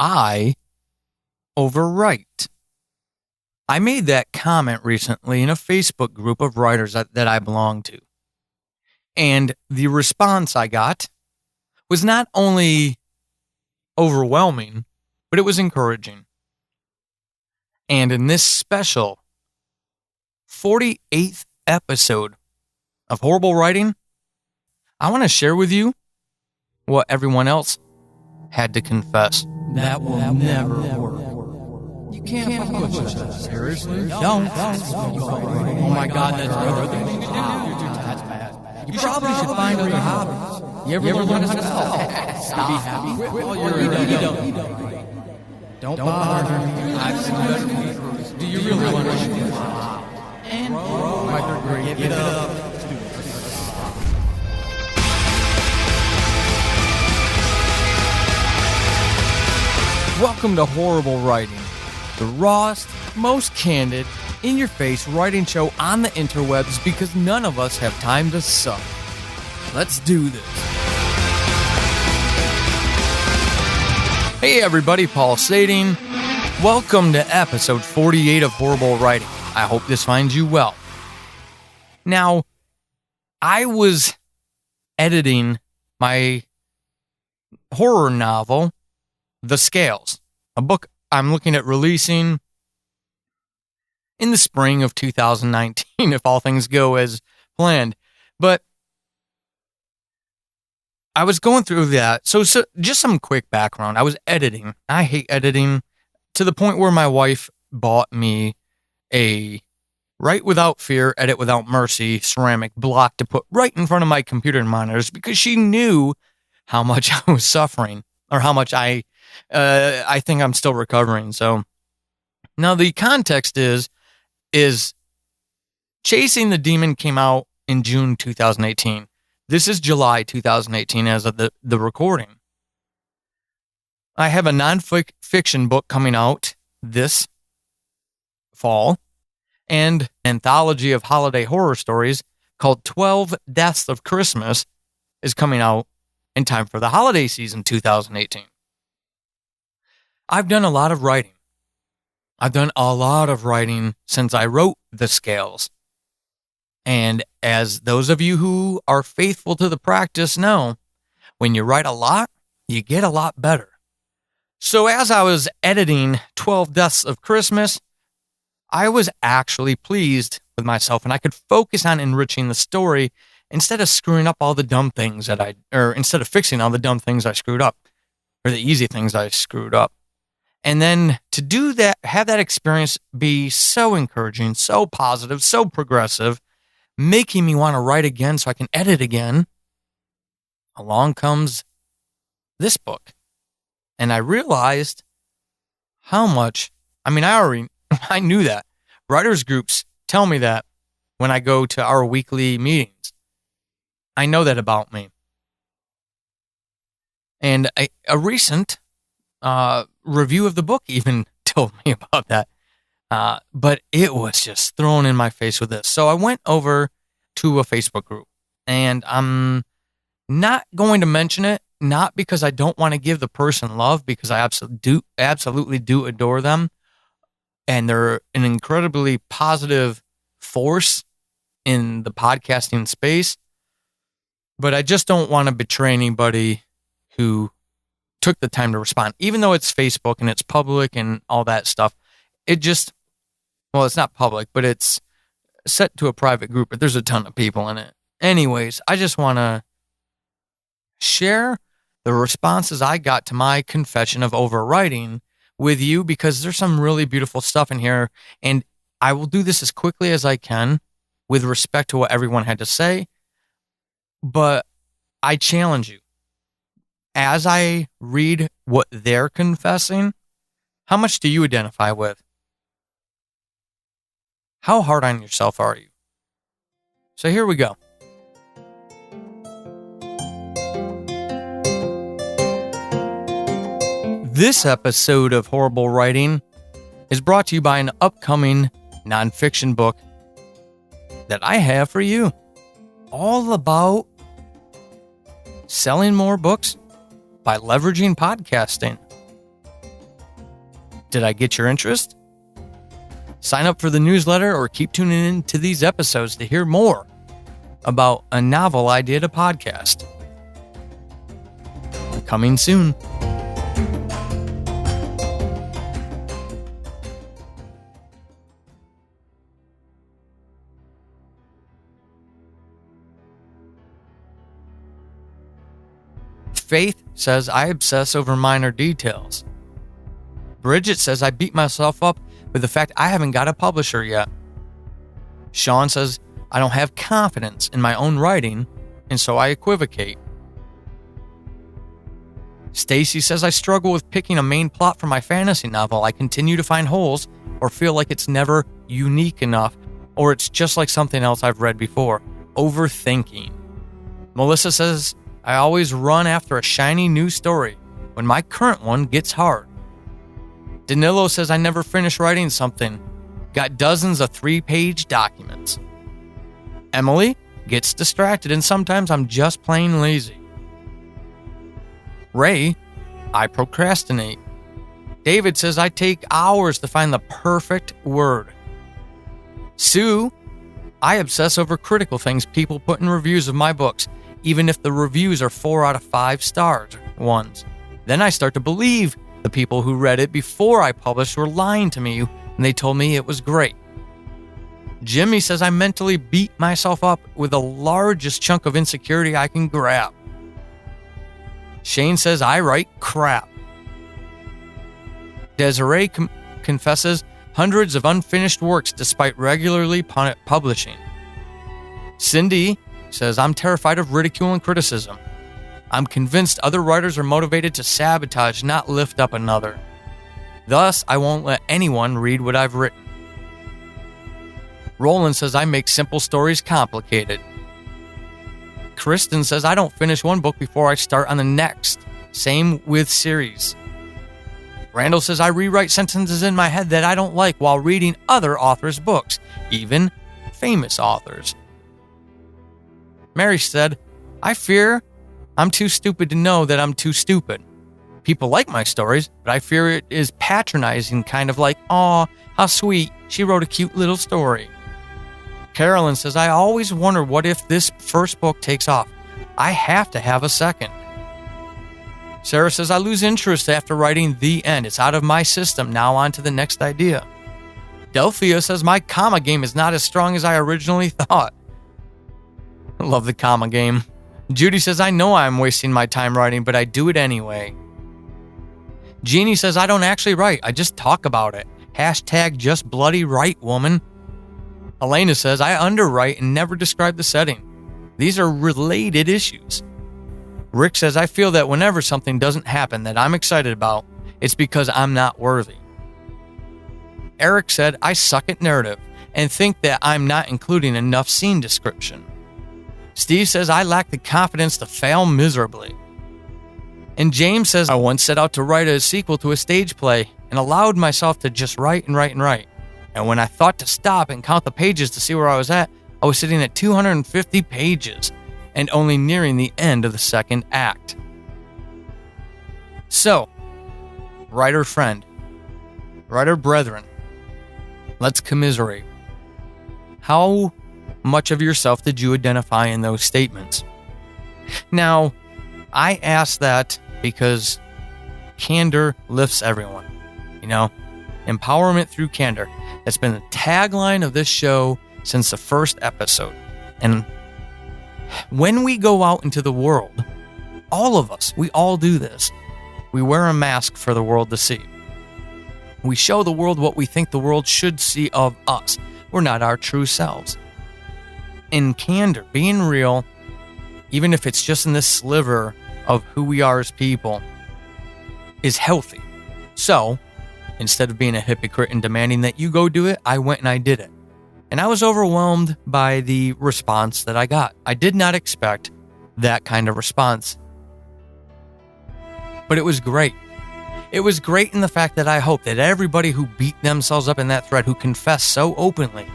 I overwrite. I made that comment recently in a Facebook group of writers that I belong to. And the response I got was not only overwhelming, but it was encouraging. And in this special 48th episode of Horrible Writing, I want to share with you what everyone else had to confess. That will never work. You can't put yourself seriously. Don't. Oh my God, that's another thing. That's bad. You probably should find other hobbies. You ever want to stop? Be happy. Well, you don't bother me. I've seen better people. Do you really want to? And my third grade, give it up. Welcome to Horrible Writing, the rawest, most candid, in-your-face writing show on the interwebs because none of us have time to suck. Let's do this. Hey everybody, Paul Sading. Welcome to episode 48 of Horrible Writing. I hope this finds you well. Now, I was editing my horror novel, The Scales, a book I'm looking at releasing in the spring of 2019, if all things go as planned. But I was going through that. So just some quick background. I was editing. I hate editing to the point where my wife bought me a Write Without Fear, Edit Without Mercy ceramic block to put right in front of my computer monitors because she knew how much I was suffering or how much I think I'm still recovering. So now the context is Chasing the Demon came out in June 2018. This is July 2018 as of the recording. I have a non-fiction book coming out this fall and an anthology of holiday horror stories called 12 Deaths of Christmas is coming out in time for the holiday season 2018. I've done a lot of writing. I've done a lot of writing since I wrote The Scales. And as those of you who are faithful to the practice know, when you write a lot, you get a lot better. So as I was editing 12 Deaths of Christmas, I was actually pleased with myself and I could focus on enriching the story instead of screwing up all the dumb things instead of fixing all the dumb things I screwed up or the easy things I screwed up. And then to do that, have that experience be so encouraging, so positive, so progressive, making me want to write again so I can edit again, along comes this book. And I realized how much, I knew that. Writers groups tell me that when I go to our weekly meetings. I know that about me. And a recent review of the book even told me about that. But it was just thrown in my face with this. So I went over to a Facebook group, and I'm not going to mention it, not because I don't want to give the person love, because I absolutely do adore them. And they're an incredibly positive force in the podcasting space. But I just don't want to betray anybody who took the time to respond, even though it's Facebook and it's public and all that stuff. It's not public, but it's set to a private group, but there's a ton of people in it. Anyways, I just want to share the responses I got to my confession of overwriting with you because there's some really beautiful stuff in here, and I will do this as quickly as I can with respect to what everyone had to say, but I challenge you. As I read what they're confessing, how much do you identify with? How hard on yourself are you? So here we go. This episode of Horrible Writing is brought to you by an upcoming nonfiction book that I have for you. All about selling more books by leveraging podcasting. Did I get your interest? Sign up for the newsletter or keep tuning in to these episodes to hear more about a novel idea to podcast. Coming soon. Faith says I obsess over minor details. Bridget says I beat myself up with the fact I haven't got a publisher yet. Sean says I don't have confidence in my own writing, and so I equivocate. Stacy says I struggle with picking a main plot for my fantasy novel. I continue to find holes or feel like it's never unique enough, or it's just like something else I've read before. Overthinking. Melissa says I always run after a shiny new story when my current one gets hard. Danilo says I never finish writing something. Got dozens of 3-page documents. Emily gets distracted and sometimes I'm just plain lazy. Ray, I procrastinate. David says I take hours to find the perfect word. Sue, I obsess over critical things people put in reviews of my books, even if the reviews are 4 out of 5 stars ones. Then I start to believe the people who read it before I published were lying to me when they told me it was great. Jimmy says I mentally beat myself up with the largest chunk of insecurity I can grab. Shane says I write crap. Desiree confesses hundreds of unfinished works despite regularly publishing. Cindy says I'm terrified of ridicule and criticism. I'm convinced other writers are motivated to sabotage, not lift up another. Thus, I won't let anyone read what I've written. Roland says I make simple stories complicated. Kristen says I don't finish one book before I start on the next. Same with series. Randall says I rewrite sentences in my head that I don't like while reading other authors' books, even famous authors. Mary said, I fear I'm too stupid to know that I'm too stupid. People like my stories, but I fear it is patronizing, kind of like, aw, how sweet, she wrote a cute little story. Carolyn says, I always wonder what if this first book takes off. I have to have a second. Sarah says, I lose interest after writing the end. It's out of my system. Now on to the next idea. Delphia says, my comma game is not as strong as I originally thought. I love the comma game. Judy says, I know I'm wasting my time writing, but I do it anyway. Jeannie says, I don't actually write. I just talk about it. Hashtag just bloody right, woman. Elena says, I underwrite and never describe the setting. These are related issues. Rick says, I feel that whenever something doesn't happen that I'm excited about, it's because I'm not worthy. Eric said, I suck at narrative and think that I'm not including enough scene description. Steve says, I lack the confidence to fail miserably. And James says, I once set out to write a sequel to a stage play and allowed myself to just write and write and write. And when I thought to stop and count the pages to see where I was at, I was sitting at 250 pages and only nearing the end of the second act. So, writer friend, writer brethren, let's commiserate. How much of yourself did you identify in those statements? Now, I ask that because candor lifts everyone. You know, empowerment through candor. That's been the tagline of this show since the first episode. And when we go out into the world, all of us, we all do this. We wear a mask for the world to see. We show the world what we think the world should see of us. We're not our true selves. In candor, being real, even if it's just in this sliver of who we are as people, is healthy. So, instead of being a hypocrite and demanding that you go do it, I went and I did it. And I was overwhelmed by the response that I got. I did not expect that kind of response. But it was great. It was great in the fact that I hope that everybody who beat themselves up in that thread, who confessed so openly,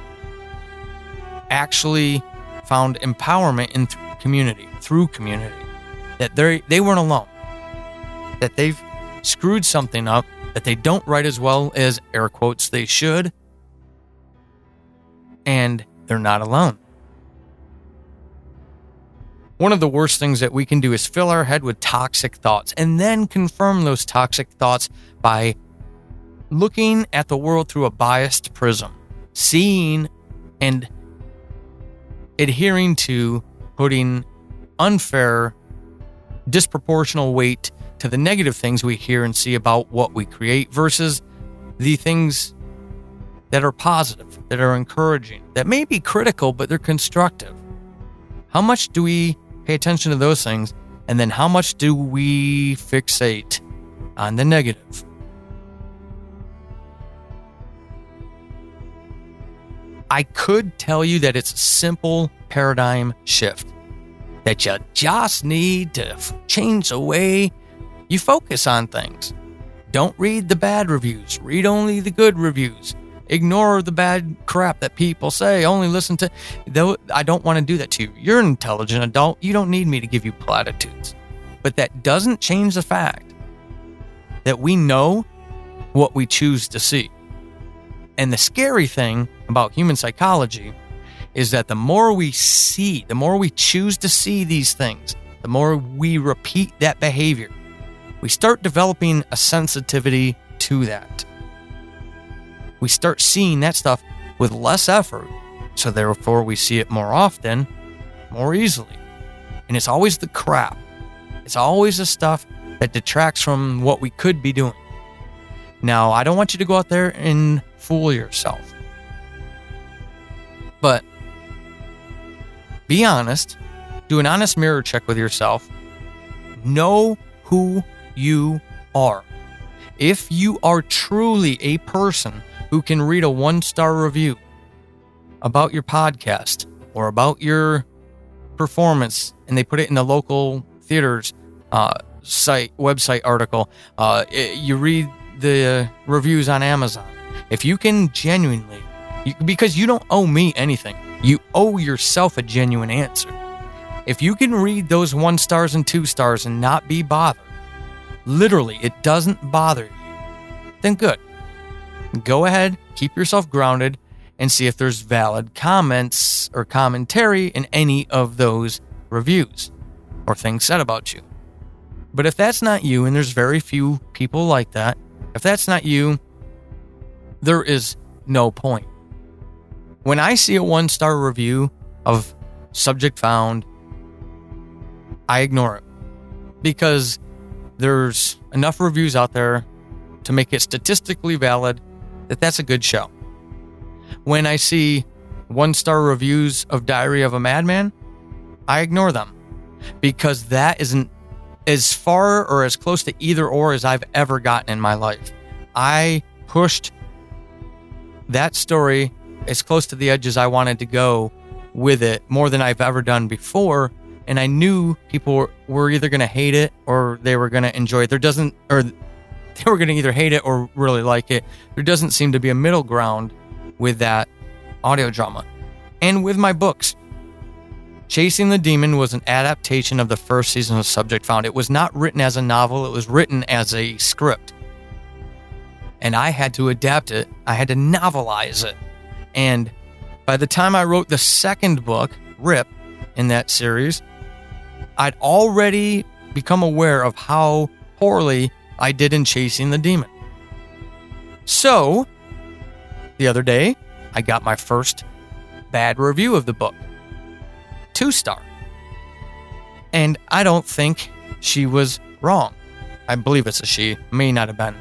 actually found empowerment in community, through community. That they weren't alone. That they've screwed something up that they don't write as well as, air quotes, they should, and they're not alone. One of the worst things that we can do is fill our head with toxic thoughts and then confirm those toxic thoughts by looking at the world through a biased prism, seeing and adhering to putting unfair, disproportional weight to the negative things we hear and see about what we create versus the things that are positive, that are encouraging, that may be critical, but they're constructive. How much do we pay attention to those things? And then how much do we fixate on the negative? I could tell you that it's a simple paradigm shift, that you just need to change the way you focus on things. Don't read the bad reviews. Read only the good reviews. Ignore the bad crap that people say. Only listen to... Though I don't want to do that to you. You're an intelligent adult. You don't need me to give you platitudes. But that doesn't change the fact that we know what we choose to see. And the scary thing about human psychology is that the more we see, the more we choose to see these things, the more we repeat that behavior, we start developing a sensitivity to that. We start seeing that stuff with less effort, so therefore we see it more often, more easily. And it's always the crap. It's always the stuff that detracts from what we could be doing. Now, I don't want you to go out there and fool yourself. But be honest. Do an honest mirror check with yourself. Know who you are. If you are truly a person who can read a 1-star review about your podcast or about your performance, and they put it in the local theater's website article, you read the reviews on Amazon. If you can genuinely, because you don't owe me anything, you owe yourself a genuine answer. If you can read those 1 stars and 2 stars and not be bothered, literally, it doesn't bother you, then good. Go ahead, keep yourself grounded, and see if there's valid comments or commentary in any of those reviews or things said about you. But if that's not you, and there's very few people like that, if that's not you, there is no point. When I see a 1-star review of subject found, I ignore it because there's enough reviews out there to make it statistically valid that that's a good show. When I see 1-star reviews of Diary of a Madman, I ignore them because that isn't as far or as close to either or as I've ever gotten in my life. I pushed that story as close to the edge as I wanted to go with it, more than I've ever done before, and I knew people were either going to hate it or they were going to enjoy it. They were going to either hate it or really like it. There doesn't seem to be a middle ground with that audio drama. And with my books, Chasing the Demon was an adaptation of the first season of Subject Found. It was not written as a novel, it was written as a script. And I had to adapt it. I had to novelize it. And by the time I wrote the second book, Rip, in that series, I'd already become aware of how poorly I did in Chasing the Demon. So, the other day, I got my first bad review of the book. 2-star. And I don't think she was wrong. I believe it's a she. May not have been.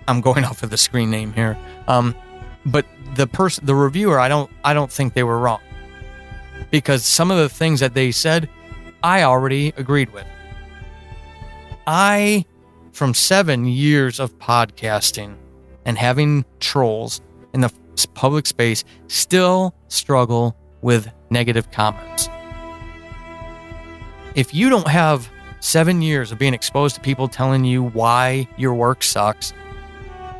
I'm going off of the screen name here. But the reviewer, I don't think they were wrong. Because some of the things that they said, I already agreed with. From 7 years of podcasting and having trolls in the public space, still struggle with negative comments. If you don't have 7 years of being exposed to people telling you why your work sucks,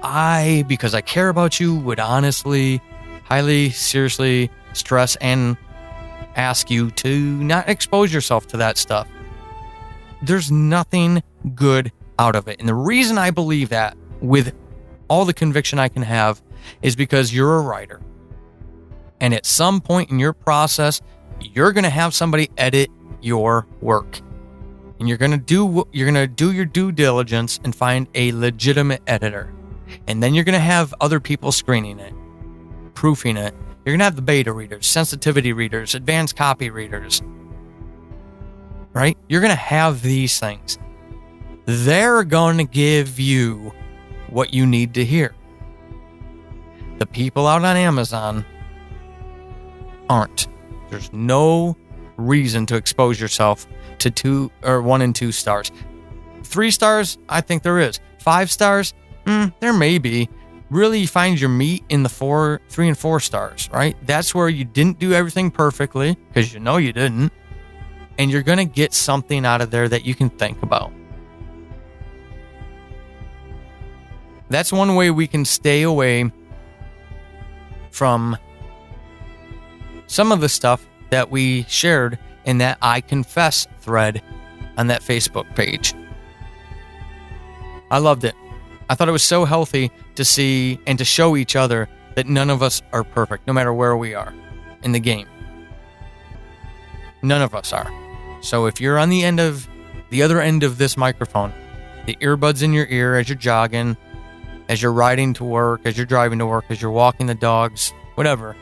because I care about you, would honestly, highly, seriously stress and ask you to not expose yourself to that stuff. There's nothing good out of it. And the reason I believe that with all the conviction I can have is because you're a writer. And at some point in your process, you're going to have somebody edit your work. And you're going to do your due diligence and find a legitimate editor. And then you're going to have other people screening it, proofing it. You're going to have the beta readers, sensitivity readers, advanced copy readers. Right? You're going to have these things. They're going to give you what you need to hear. The people out on Amazon aren't. There's no reason to expose yourself to 1 and 2 stars. 3 stars, I think there is. 5 stars, there may be. Really, you find your meat in the 3 and 4 stars, right? That's where you didn't do everything perfectly, because you know you didn't. And you're going to get something out of there that you can think about. That's one way we can stay away from some of the stuff that we shared in that I Confess thread on that Facebook page. I loved it. I thought it was so healthy to see and to show each other that none of us are perfect, no matter where we are in the game. None of us are. So if you're on the other end of this microphone, the earbuds in your ear as you're jogging, as you're riding to work, as you're driving to work, as you're walking the dogs, whatever,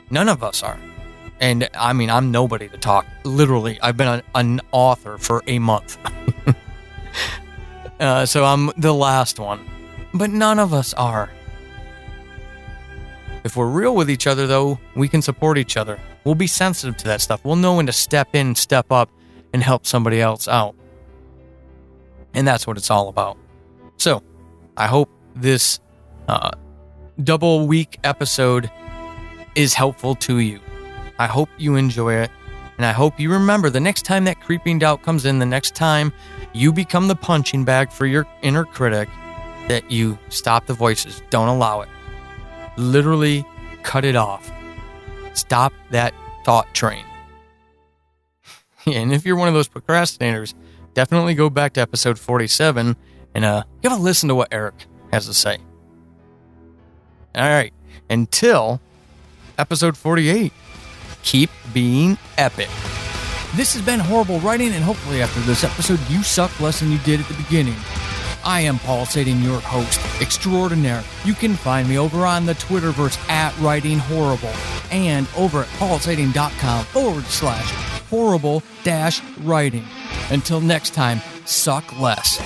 none of us are. And I mean, I'm nobody to talk. Literally, I've been an author for a month. So I'm the last one. But none of us are. If we're real with each other, though, we can support each other. We'll be sensitive to that stuff. We'll know when to step in, step up, and help somebody else out. And that's what it's all about. So, I hope this double week episode is helpful to you. I hope you enjoy it. And I hope you remember the next time that creeping doubt comes in, the next time you become the punching bag for your inner critic, that you stop the voices. Don't allow it. Literally cut it off. Stop that thought train. And if you're one of those procrastinators, definitely go back to episode 47 and give a listen to what Eric has to say. All right. Until episode 48, keep being epic. This has been Horrible Writing, and hopefully after this episode, you suck less than you did at the beginning. I am Paul Sading, your host extraordinaire. You can find me over on the Twitterverse at Writing Horrible and over at paulsading.com/horrible-writing. Until next time, suck less.